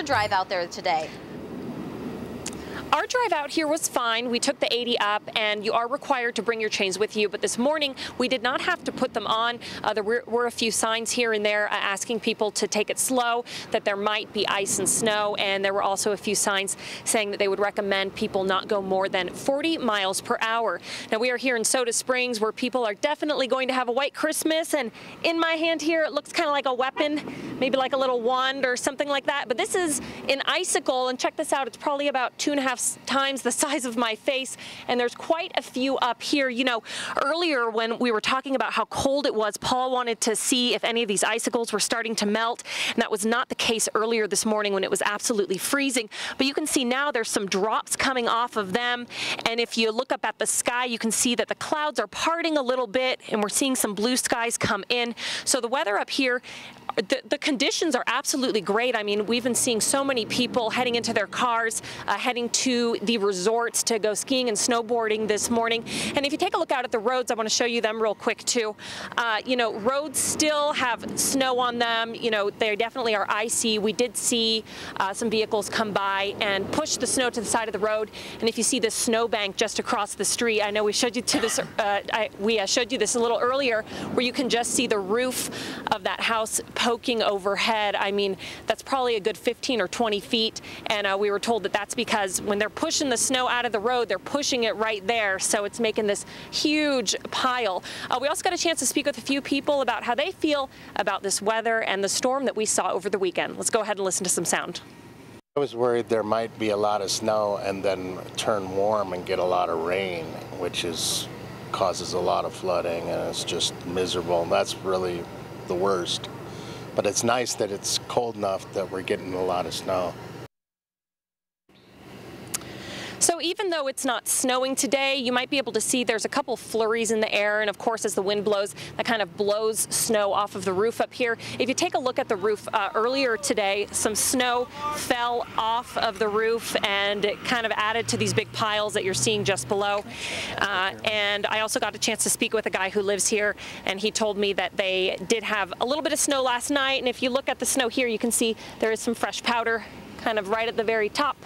Drive out there today? Our drive out here was fine. We took the 80 up, and you are required to bring your chains with you. But this morning, we did not have to put them on. There were a few signs here and there asking people to take it slow, that there might be ice and snow, and there were also a few signs saying that they would recommend people not go more than 40 miles per hour. Now, we are here in Soda Springs, where people are definitely going to have a white Christmas, and in my hand here, it looks kind of like a weapon, maybe like a little wand or something like that. But this is an icicle, and check this out. It's probably about 2.5 times the size of my face, and there's quite a few up here. You know, earlier when we were talking about how cold it was, Paul wanted to see if any of these icicles were starting to melt, and that was not the case earlier this morning when it was absolutely freezing. But you can see now there's some drops coming off of them, and if you look up at the sky, you can see that the clouds are parting a little bit, and we're seeing some blue skies come in. So the weather up here, the conditions are absolutely great. I mean, we've been seeing so many people heading into their cars, heading to the resorts to go skiing and snowboarding this morning. And if you take a look out at the roads, I want to show you them real quick too. You know, roads still have snow on them. You know, they definitely are icy. We did see some vehicles come by and push the snow to the side of the road. And if you see this snowbank just across the street, I know we showed you to this. We showed you this a little earlier, where you can just see the roof of that house poking overhead. I mean, that's probably a good 15 or 20 feet, and we were told that that's because when they're pushing the snow out of the road, they're pushing it right there, so it's making this huge pile. We also got a chance to speak with a few people about how they feel about this weather and the storm that we saw over the weekend. Let's go ahead and listen to some sound. I was worried there might be a lot of snow and then turn warm and get a lot of rain, which causes a lot of flooding, and it's just miserable. That's really the worst. But it's nice that it's cold enough that we're getting a lot of snow. So even though it's not snowing today, you might be able to see there's a couple flurries in the air, and of course as the wind blows, that kind of blows snow off of the roof up here. If you take a look at the roof earlier today, some snow fell off of the roof, and it kind of added to these big piles that you're seeing just below. And I also got a chance to speak with a guy who lives here, and he told me that they did have a little bit of snow last night, and if you look at the snow here, you can see there is some fresh powder kind of right at the very top.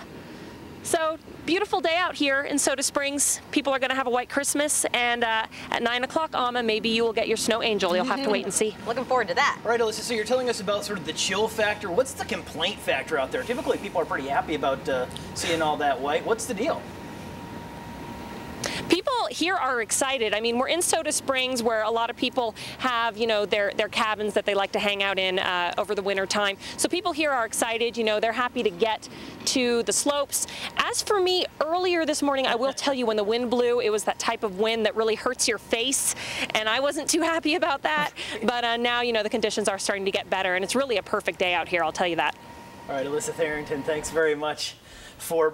So, beautiful day out here in Soda Springs. People are going to have a white Christmas, and at 9 o'clock, Alma, maybe you will get your snow angel. You'll have to wait and see. Looking forward to that. All right, Elissa, so you're telling us about sort of the chill factor. What's the complaint factor out there? Typically, people are pretty happy about seeing all that white. What's the deal? People here are excited. I mean, we're in Soda Springs, where a lot of people have, you know, their cabins that they like to hang out in over the winter time. So people here are excited. You know, they're happy to get to the slopes. As for me, earlier this morning, I will tell you, when the wind blew, it was that type of wind that really hurts your face, and I wasn't too happy about that. But now, you know, the conditions are starting to get better, and it's really a perfect day out here, I'll tell you that. All right, Elissa Harrington, thanks very much for